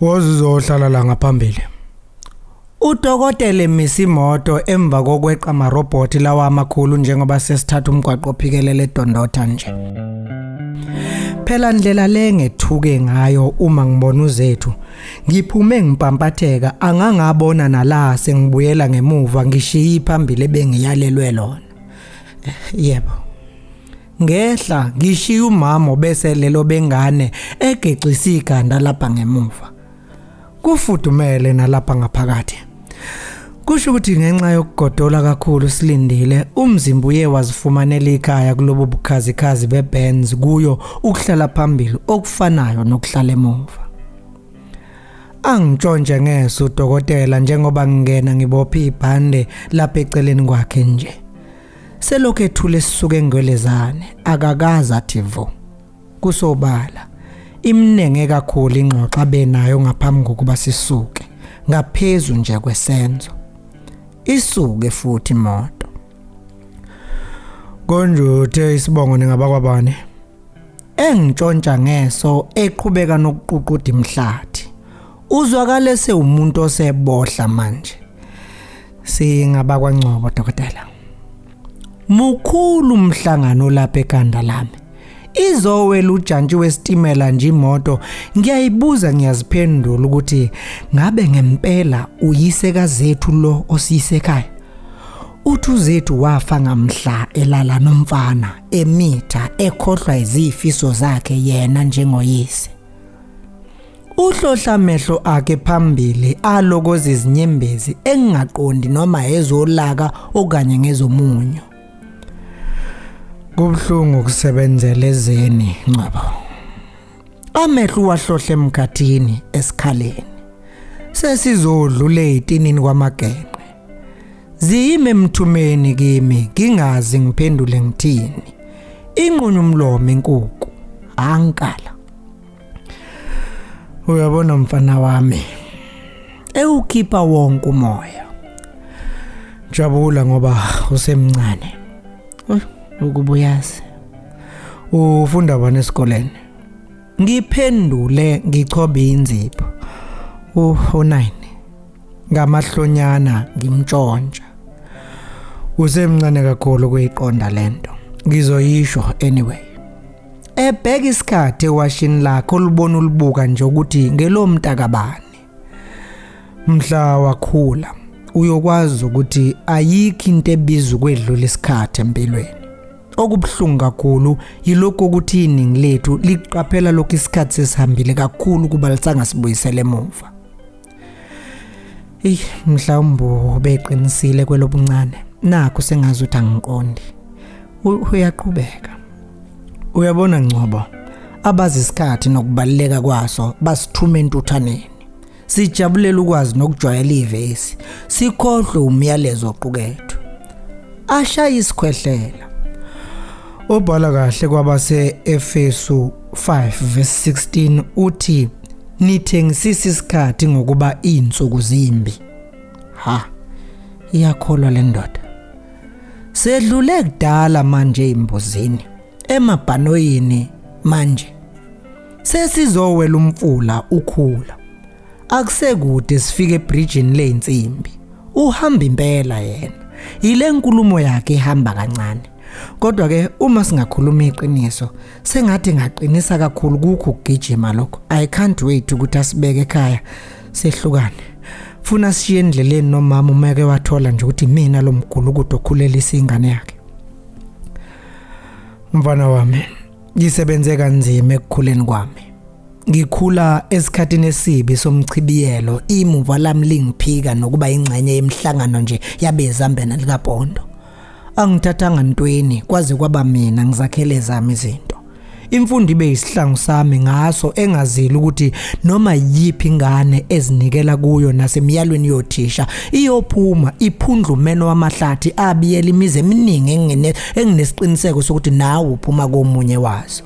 Wozizohlala la ngaphambili. Udokotela Misimoto emva kokweqa amaroboti lawa amakhulu njengoba sesithatha umgwaqo ophikelele eDondotha nje. Phela ndlela le ngethuke ngayo uma ngibona uzethu. Ngiphume ngimpampatheka angangabona nala sengibuyela ngemuva ngishiya phambili ebengiyalelwe lona. Yebo. Ngehla ngishiya umama bese lelo bengane egecisa iganda lapha ngemuva. Kufudumele nalapha ngaphakathi. Kusho ukuthi ngenxa yokugodola kakhulu silindile umzimba uye wazifumanela ikhaya kulobo bukhazikhazi beBenz kuyo ukuhlala phambili okufanayo nokuhlala emuva. Angitshontshe ngeso udokotela njengoba ngingena ngibopha ibhande lapha eceleni kwakhe nje. Selokhu ethule sisuke ngwelezane akakaza athi vo. Kusobala imnenge kakhulu ingxoxa benayo ngaphambi kokuba sisuke ngaphezulu nje kwesenzo. Isuke futhi imoto. Konje uthe isibongo ningaba kwabane. Engitshontsha ngeso eqhubeka nokuququda imhlathi. Uzwakale sewumuntu osebohla manje. Singaba kwaNgcobo dokotela. Mukhulu umhlangano lapha ekhanda lami. Izowela ujantshi wesitimela nje imoto ngiyayibuza ngiyaziphendula ukuthi ngabe ngempela uyiseka zethu lo osiyisekhaya. Uthi uzethu wafa ngamhla elala nomfana emitha ekhohlwa izifiso zakhe yena njengoyise. Uhlohla amehlo akhe phambili alokoza izinyembezi engingaqondi noma ezolaka okanye ngezomunyo. Kubhlungu ukusebenzela ezeni Ncwaba. Amehlo wahlohla emkhathini esikhaleni. Sesizodlule itinini kwamagenqe. Ziyime emthumeni kimi ngingazi ngiphendule ngithini. Inqunyu umlomo inkukhu ankala. Uyabona mfana wami. Ewukhipha wonke umoya. Jabula ngoba usemncane. Ukubuyazi. Ufunda bani esikoleni? Ngiphendule ngichobe inzipho. U9. Ngamahlonyana ngimtshontsha. Usemncane kakhulu kuyiqonda lento. Ngizoyisho anyway. Ebheka isikhathi ewashini lakho olubona ulibuka nje ukuthi ngelomntakabani. Mhla wakhula uyokwazi ukuthi ayikho into ebizwa ukwedlula isikhathi empilweni. Okubhlungu kakhulu yilokho ukuthi iningi lethu liqaphela lokho isikhathi sesihambile kakhulu kuba lisanga sibuyisele emuva. Mhlawumbe beqinisile kwelobuncane nakho sengazi ukuthi angiqondi. Uyaqhubeka. Uyabona Ngcobo, abazi isikhathi nokubaleka kwaso basithume entuthaneni. Sijabulela ukwazi nokujwayela ivesi, sikhohlwe umyalezo oqukethwe. Ashaya isikhwehlela. Obhala kahle kwabase Efesu 5:16 uthi nithengisisa isikhathi ngokuba insuku zimbi. Ha. Iyakholwa le ndoda. Sedlule kudala manje imbuzini. Emabhanoyini manje. Sesizowela umfula ukhula. Akusekude sifike ebridgeini leinsimbi. Uhamba impela yena. Ile nkulumo yakhe ihamba kancane. Kodwa ke uma singakhuluma iqiniso sengathi ngaqinisa kakhulu kukho ukugijima lokho. I can't wait ukuthi asibeke ekhaya sehlukane. Funa siye endleleni nomama umeke wathola nje ukuthi mina lo mgulukudo okhulelisa ingane yakhe. Mfana wami, ngisebenze kanzima ekukhuleni kwami. Ngikhula esikhathini esibi somchibiyelo imuva lami lingiphika nokuba ingxenye yemhlangano nje yabezambena likaBhondo. Angithathanga ntweni kwaze kwaba mina ngizakhele zami izinto. Imfundo ibe isihlangu sami ngaso engazili ukuthi noma yipi ingane ezinikela kuyo nasemyalweni yothisha iyophuma iphundla umeno wamahlathi abiyela imize eminingi enginesiqiniseko sokuthi nawe uphuma komunye wazo.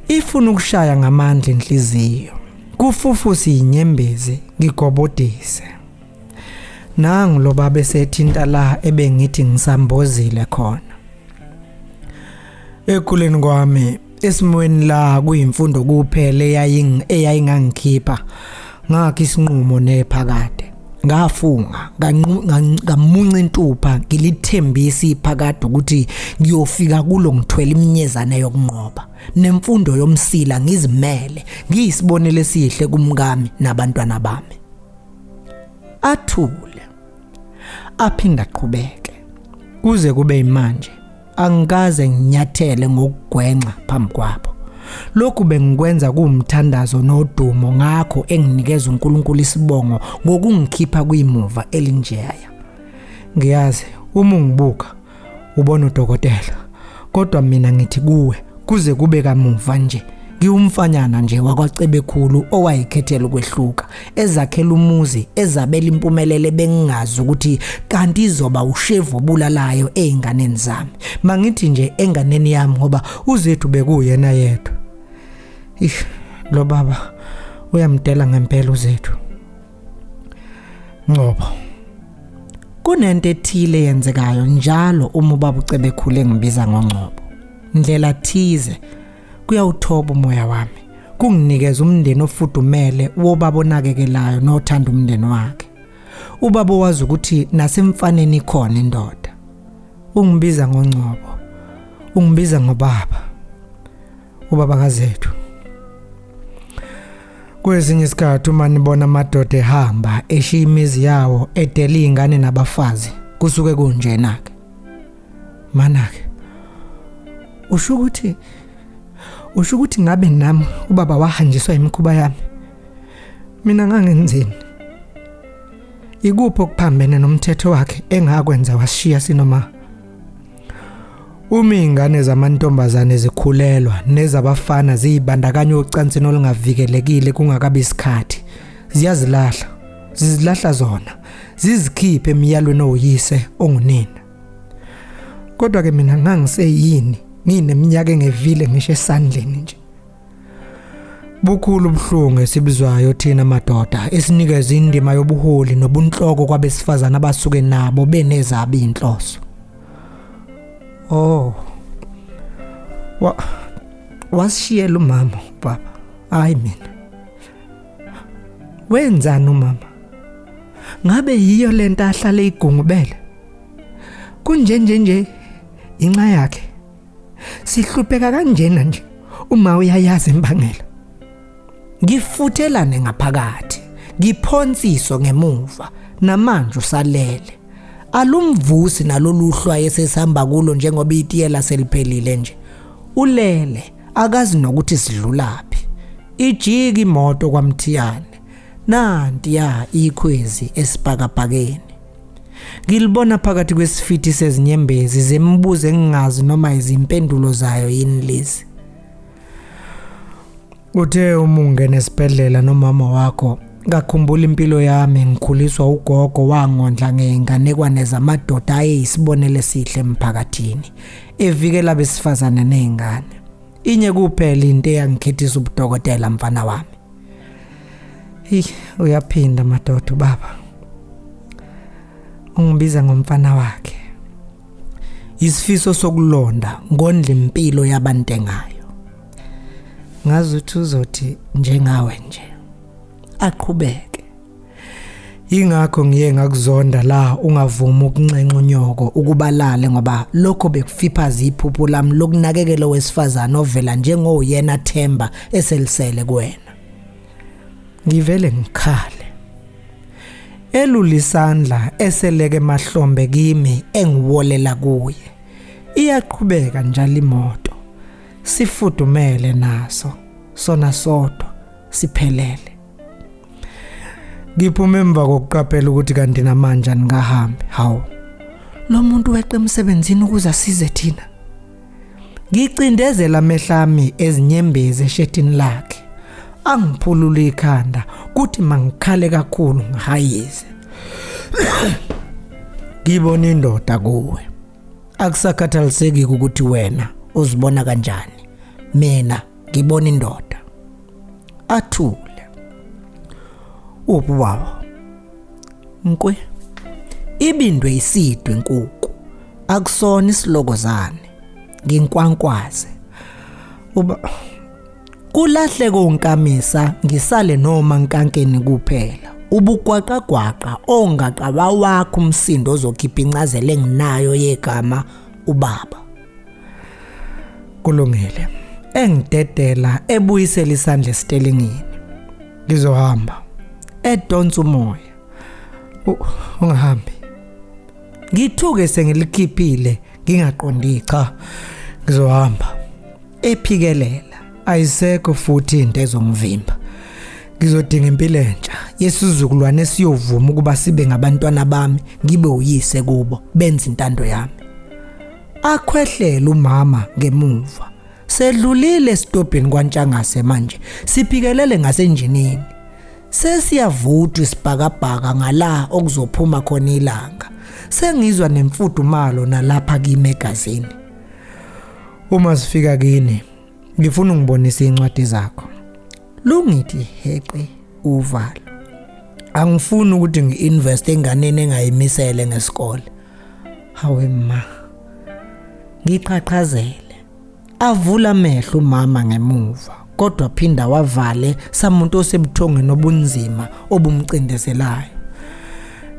Ifuna ukushaya ngamandla inhliziyo. Kufufusa inyembezi ngigobodise. Nangu lo baba esethinta la ebengithi ngisambozile khona. Ekhuleni kwami esimweni la kuyimfundo kuphela eyayingangikhipha ngakho isinqumo nephakade ngafunga ngamunca intupha ngilithembisa iphakade ukuthi ngiyofika kulo ngithwele iminyezana yokunqoba nemfundo yomsila ngizimele ngiyisibonele esihle kumngami nabantwana bami. Athule aphinda aqhubeke kuze kube imanje angikaze nginyathele ngokugwenxa phambi kwabo. Lokhu bengikwenza kuumthandazo nodumo ngakho enginikeza uNkulunkulu isibongo ngokungikhipha kuyimuva elinjeya. Ngiyazi uma ungibuka ubona udokotela kodwa mina ngithi kuwe kuze kube kamuva nje ngiwumfanyana nje wakwaCebekhulu owayikhethela ukwehluka ezakhela umuzi ezabela impumelelo bengingazi ukuthi kanti izoba ushevu obulalayo einganeni zami. Mangithi nje enganeni yami ngoba uzethu bekuyena yedwa. Lo baba uyamdela ngempela uzethu. Ngoba kunento ethile yenzekayo njalo uma ubaba uCebekhulu engibiza ngoNgcobo. Ndlela thize kuyawuthoba umoya wami kunginikeza umndeni ofudumele wobaba onakekelayo nothanda umndeni wakhe. Ubaba wazi ukuthi nasemfaneni ikhona indoda. Ungibiza ngoNgcobo, ungibiza ngobaba, ubaba kazethu. Kwezinye isikhathi uma nibona amadoda ehamba eshiya imizi yawo edela izingane nabafazi kusuke kunjena-ke. Mana-ke usho ukuthi ngabe nami ubaba wahanjiswa imikhuba yami. Mina ngangenzeni? Ikuphi okuphambene nomthetho wakhe engakwenza washiya sinoma? Uma izingane zamantombazane zikhulelwa nezabafana ziyibandakanya ocansini olungavikelekile kungakabi isikhathi zizilahla zona zizikhiphe emiyalweni oyise ongunina. Kodwa ke mina ngangiseyini ngineminyaka engevile ngisho esandleni nje. Bukhulu ubuhlungu esibizwayo thina madoda esinikeza indima yobuholi nobunhloko kwabesifazana abasuke nabo benezabi inhloso. Oh. Wasishiyela umama baba. Hayi mina. Wenzani umama? Ngabe yiyo lento ahlale igungubele? Kunjenje inxa yakhe. Sihlupheka kanjena nje uma uyayazi imbangela. Ngifuthelane ngaphakathi, ngiphonsiso ngemuva namanje usalele. Alumvusi naloluhlwa esesihamba kulo njengoba itiyela seliphelile nje. Ulele akazi nokuthi sidlulapi. Ijiki imoto kwaMthiyane. Nanti ya ikhwezi esibhakabhakeni. Ngilibona phakathi kwesifithi sezinyembezi zembuzo engingazi noma izimpendulo zayo yini lezi. Uthe uma ungena esibhedlela nomama wakho ngakhumbula impilo yami ngikhuliswa ugogo wangondla ngeinganekwane zamadoda ayisibonele sihle emphakathini evikela besifazana nezingane. Inye kuphela into eyangikhethisa ubudokotela mfana wami. Uyaphinda madoda baba. Ungibiza ngomfana wakhe. Isifiso sokulonda ngondla impilo yabantu engayo. Ngazi ukuthi uzothi njengawe nje. Aqhubeke. Ingakho ngiye ngakuzonda la ungavuma ukuncenca unyoko ukubalale ngoba lokho bekufiphaza iphupho lami lokunakekela wesifazana ovela njengoyena Themba eselisele kuwena. Ngivele ngikhale. Elulisandla eseleke emahlombe kimi engiwolela kuye. Iyaqhubeka njalo imoto. Sifudumele naso sona sodwa siphelele. Ngiphume emva kokuqaphela ukuthi kanti namanje angahambi. Hawu. Lo muntu weqe emsebenzini ukuze asize thina. Ngicindezela amehlami ezinyembezi eshedini lakhe. Angiphulula ikhanda kuthi mangikhale kakhulu ngihayise. Ngibona indoda kuwe. Akusakhathaliseki ukuthi wena uzibona kanjani. Mina ngibona indoda. Athule. Wow. Nkwe. Ibindwe isidwe inkuku. Akusona isilokozane. Nginkwankwaze. uba kulahle konkamisa ngisale noma nkankeni kuphela ubugwaqagwaqa ongaqaba wakho umsindo ozokhipha incazelo enginayo yegama ubaba. Kulungile, engidedela ebuyisela isandla esitelingini. Ngizohamba edonsa umoya. Ungahambi. Ngithuke sengilikhiphile ngingaqondi cha. Ngizohamba ephikelela ayisekho futhi into ezongivimba. Ngizodinga impilo entsha yesizukulwane esiyovuma ukuba sibe ngabantwana bami ngibe uyise kubo benza intando yami. Akhwehlela umama ngemuva. Sedlulile esitobhini kwaNtshangase manje siphikelele ngasenjinini. Sesiyavuthwa isibhakabhaka ngala okuzophuma khona ilanga. Sengizwa nemfudumalo nalapha kimegazini. Uma sifika kini ngifuna ungibonise incwadi zakho. Lungithi heqe uvalo. Angifuni ukuthi ngiinvest enganeni engayimisele ngesikole. Hawe ma. Ngiqhaqhazele. Avula amehlo umama ngemuva kodwa phinda wavale samuntu osebuthongweni obunzima obumcindezelayo.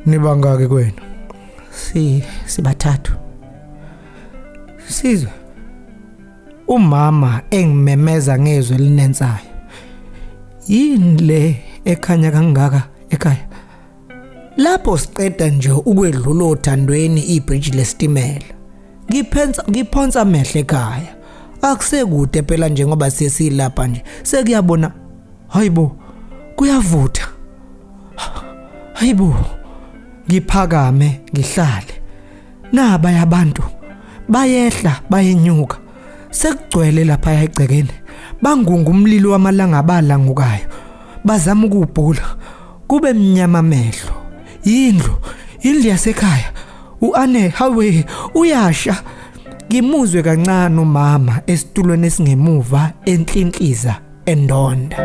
Nibangaki kwenu? Sibathathu. Sizwe. Umama engimemeza ngezwe elinensayo. Yini le ekhanya kangaka ekhaya? Lapho siqeda nje ukwedlula othandweni ibridge lestimela. Ngiphonsa amehlo ekhaya. Akusekude phela njengoba sesilapha nje. Sekuyabona. Hayibo. Kuyavutha. Hayibo. Ngiphakame ngihlale. Naba yabantu bayehla bayenyuka. Sekugcwele lapha egcekeni. Bangunga umlilo wamalanga abalangukayo. Bazama ukubhula. Kube mnyama amehlo. Indlu yasekhaya. Uane hawe uyasha. Ngimuzwe kancane umama esitulweni esingemuva enhlinhliza endonda.